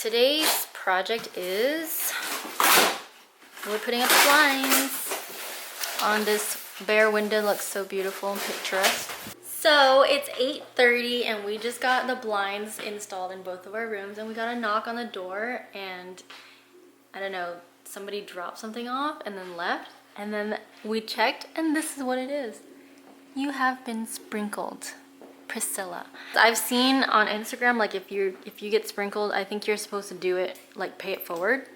Today's project is we're putting up the blinds on this bare window. Looks so beautiful and picturesque. So it's 8:30 and we just got the blinds installed in both of our rooms, and we got a knock on the door, and I don't know, somebody dropped something off and then left, and then we checked and this is what it is. You have been sprinkled, Priscilla. I've seen on Instagram, like if you get sprinkled, I think you're supposed to do it, like pay it forward.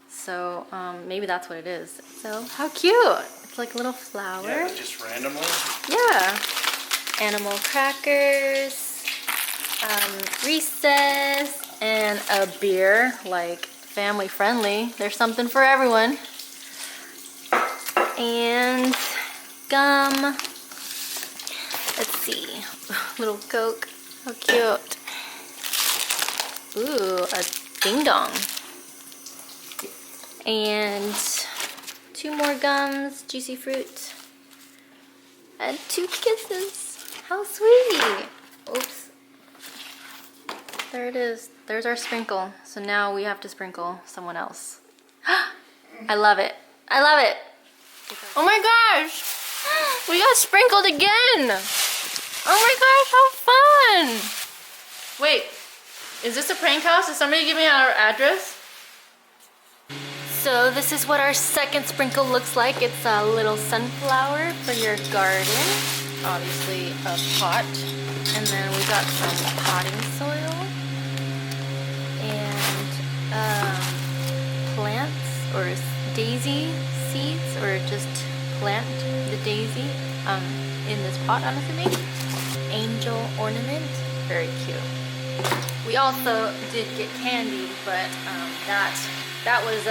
So maybe that's what it is. So how cute. It's like a little flower. Yeah, but just randomly? Yeah. Animal crackers, Reese's, and a beer, like family friendly. There's something for everyone. And gum. Let's see. Little Coke. How cute. Ooh, a ding dong. And 2 more gums, juicy fruit. And 2 kisses. How sweet. Oops. There it is. There's our sprinkle. So now we have to sprinkle someone else. I love it. I love it. Oh my gosh. We got sprinkled again. Oh my gosh, how fun. Wait, is this a prank house? Did somebody give me our address? So this is what our second sprinkle looks like. It's a little sunflower for your garden. Obviously a pot. And then we got some potting soil. And plants or daisy seeds, or just plant the daisy in this pot, I'm assuming. Angel ornament. Very cute. We also did get candy, but that was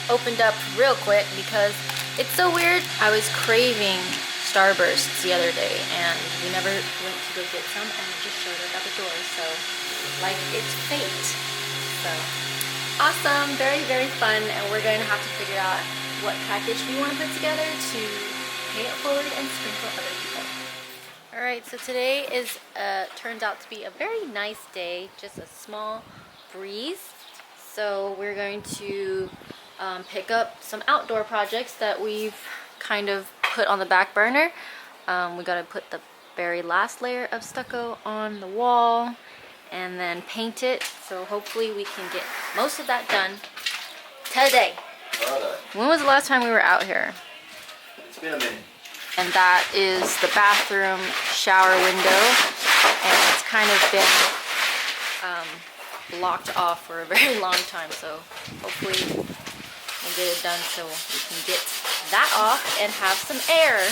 opened up real quick because it's so weird. I was craving Starbursts the other day and we never went to go get some, and it just showed up at the door. So like, it's fate. So awesome. Very, very fun. And we're going to have to figure out what package we want to put together to pay it forward and sprinkle other people. All right, so today is turns out to be a very nice day, just a small breeze. So we're going to pick up some outdoor projects that we've kind of put on the back burner. We got to put the very last layer of stucco on the wall and then paint it. So hopefully we can get most of that done today. When was the last time we were out here? It's been a minute. And that is the bathroom shower window, and it's kind of been blocked off for a very long time, so hopefully we'll get it done so we can get that off and have some air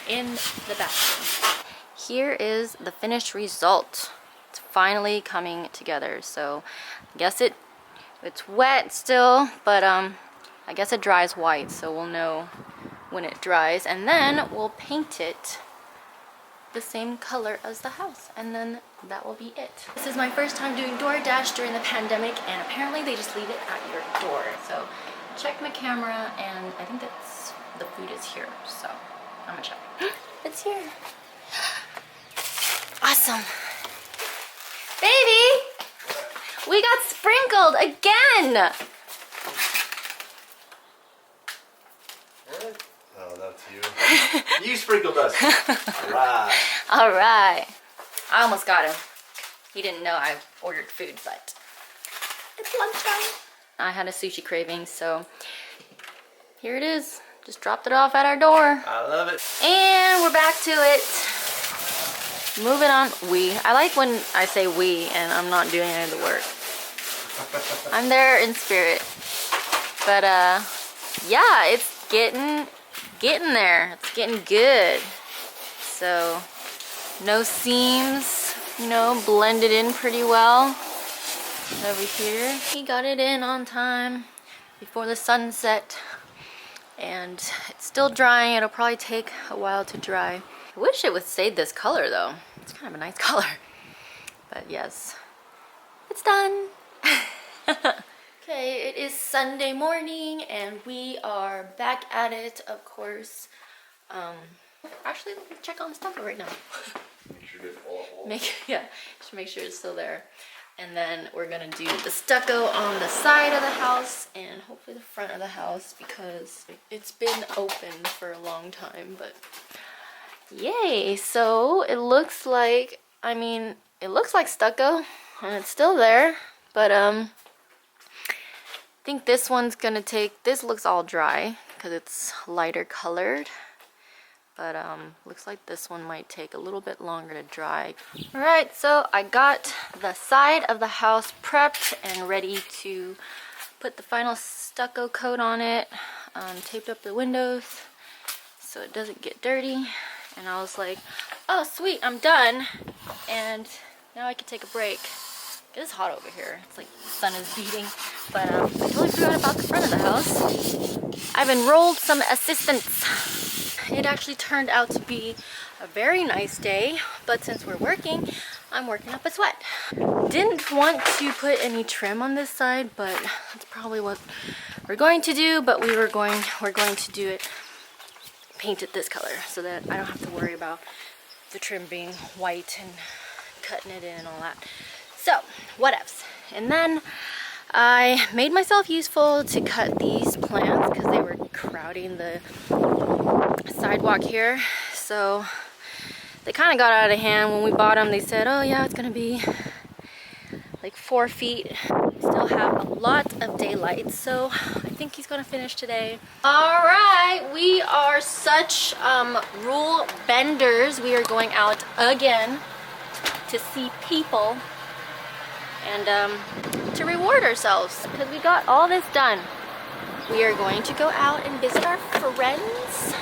in the bathroom. Here is the finished result. It's finally coming together. So I guess it's wet still, but I guess it dries white, so we'll know when it dries, and then we'll paint it the same color as the house, and then that will be it. This is my first time doing DoorDash during the pandemic, and apparently they just leave it at your door. So check my camera, and I think that's the food is here, so I'm gonna check. It's here. Awesome. Baby, we got sprinkled again. Oh, that's you. You sprinkled us. Right. All right. I almost got him. He didn't know I ordered food, but it's lunchtime. I had a sushi craving, so here it is. Just dropped it off at our door. I love it. And we're back to it. Moving on. I like when I say we and I'm not doing any of the work. I'm there in spirit. But yeah, it's getting there. It's getting good. So no seams, blended in pretty well. Over here, he got it in on time before the sunset, and it's still drying. It'll probably take a while to dry. I wish it would stay this color though. It's kind of a nice color. But yes, it's done. Okay, it is Sunday morning and we are back at it, of course. Actually, let me check on the stuff right now. Make sure it's all. Just make sure it's still there. And then we're gonna do the stucco on the side of the house and hopefully the front of the house because it's been open for a long time, but yay. So it looks like, I mean, it looks like stucco and it's still there, but I think this one's gonna take, this looks all dry because it's lighter colored. But looks like this one might take a little bit longer to dry. All right, so I got the side of the house prepped and ready to put the final stucco coat on it. Taped up the windows so it doesn't get dirty. And I was like, oh sweet, I'm done. And now I can take a break. It is hot over here. It's like the sun is beating. But I totally forgot about the front of the house. I've enrolled some assistants. It actually turned out to be a very nice day, but since we're working, I'm working up a sweat. Didn't want to put any trim on this side, but that's probably what we're going to do. But we're going to do it, paint it this color, so that I don't have to worry about the trim being white and cutting it in and all that. So whatevs. And then I made myself useful to cut these plants because they were crowding the sidewalk here, so they kind of got out of hand. When we bought them, they said, oh yeah, it's gonna be like 4 feet. We still have a lot of daylight, so I think he's gonna finish today. All right, we are such rule benders. We are going out again to see people and to reward ourselves because we got all this done. We are going to go out and visit our friends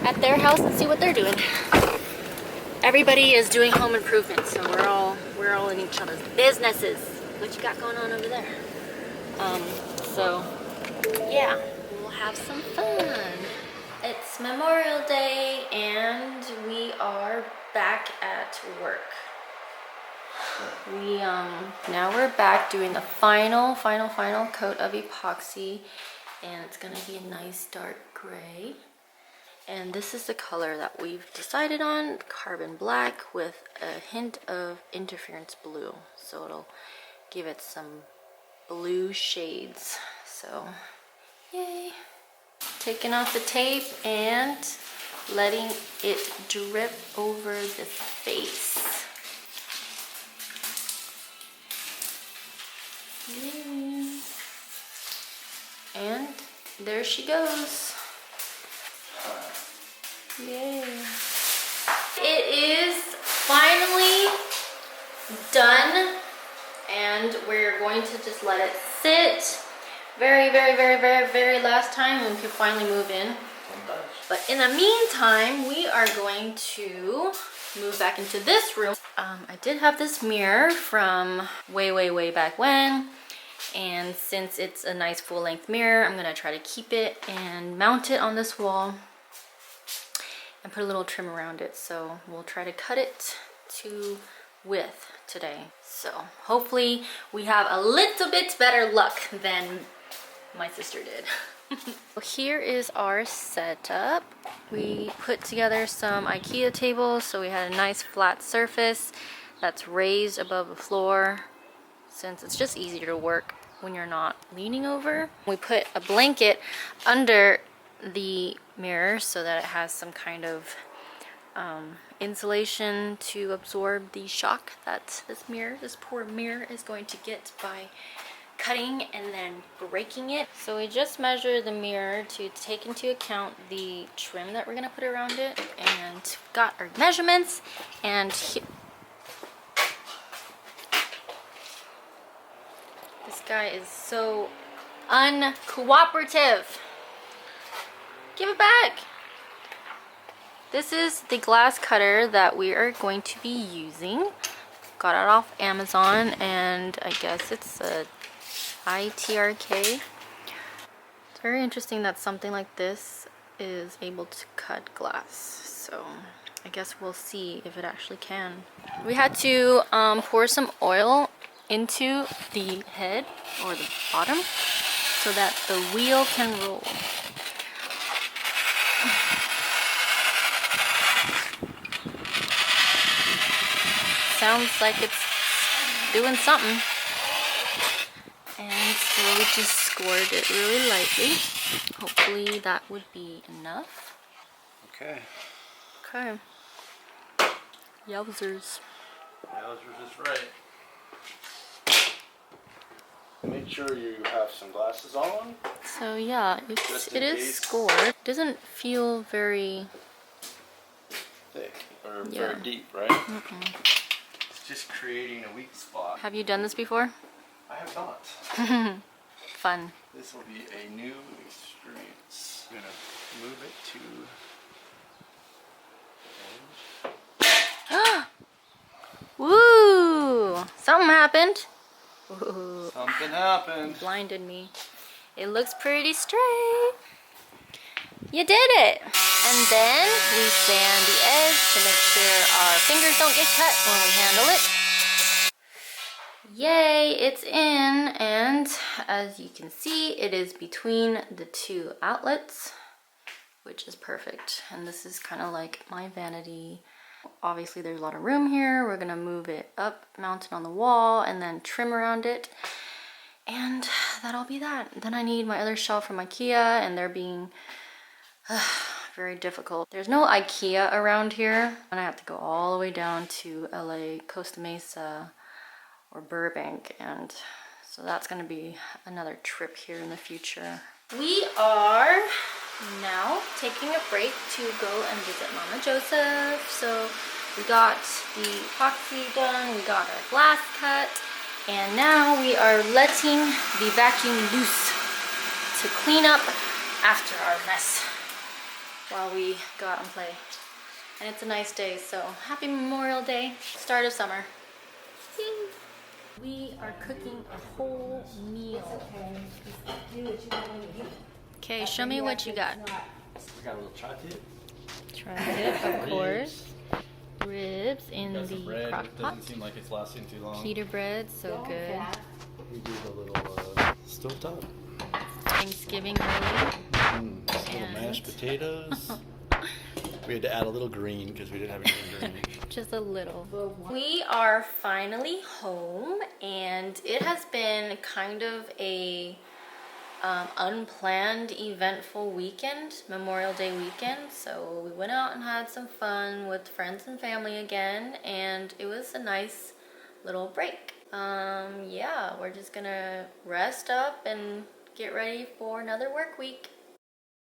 at their house and see what they're doing. Everybody is doing home improvement, so we're all in each other's businesses. What you got going on over there? So yeah, we'll have some fun. It's Memorial Day and we are back at work. Now we're back doing the final coat of epoxy, and it's gonna be a nice dark gray. And this is the color that we've decided on, carbon black with a hint of interference blue. So it'll give it some blue shades. So, yay. Taking off the tape and letting it drip over the face. Yay. And there she goes. Yay. It is finally done and we're going to just let it sit very last time and we can finally move in. But in the meantime, we are going to move back into this room. I did have this mirror from way back when, and since it's a nice full-length mirror, I'm gonna try to keep it and mount it on this wall and put a little trim around it. So we'll try to cut it to width today. So hopefully we have a little bit better luck than my sister did. Here is our setup. We put together some IKEA tables, so we had a nice flat surface that's raised above the floor, since it's just easier to work when you're not leaning over. We put a blanket under the mirror so that it has some kind of insulation to absorb the shock that this poor mirror is going to get by cutting and then breaking it. So we just measured the mirror to take into account the trim that we're gonna put around it, and got our measurements. And this guy is so uncooperative. Give it back. This is the glass cutter that we are going to be using. Got it off Amazon, and I guess it's a ITRK. It's very interesting that something like this is able to cut glass. So I guess we'll see if it actually can. We had to pour some oil into the head or the bottom so that the wheel can roll. Sounds like it's doing something. And so we just scored it really lightly. Hopefully that would be enough. Okay. Okay. Yowzers. Yowzers is right. Make sure you have some glasses on. So yeah, it is scored. It doesn't feel very Thick or Yeah. very deep, right? It's just creating a weak spot. Have you done this before? I have not. Fun. This will be a new experience. I'm gonna move it to Woo! Something happened. Ooh, something happened. blinded me. It looks pretty straight. You did it! And then we sand the edge to make sure our fingers don't get cut when we handle it. Yay, it's in, and as you can see, it is between the two outlets, which is perfect. And this is kind of like my vanity. Obviously there's a lot of room here. We're gonna move it up, mount it on the wall, and then trim around it. And that'll be that. Then I need my other shelf from IKEA, and they're being very difficult. There's no IKEA around here, and I have to go all the way down to LA, Costa Mesa, or Burbank, and so that's gonna be another trip here in the future. We are now taking a break to go and visit Mama Joseph. So we got the epoxy done, we got our glass cut, and now we are letting the vacuum loose to clean up after our mess while we go out and play. And it's a nice day, so happy Memorial Day, start of summer. Yay. We are cooking a whole meal. Okay, show me what you got. We got a little tri-tip. Tri-tip, of course. Ribs in Got some the bread. crock It pot. doesn't seem like it's lasting too long. Pita bread, so good. We do the little stovetop. Thanksgiving early. Little mashed potatoes. We had to add a little green because we didn't have any green. Just a little. We are finally home, and it has been kind of a unplanned, eventful weekend, Memorial Day weekend. So we went out and had some fun with friends and family again, and it was a nice little break. Yeah, we're just gonna rest up and get ready for another work week.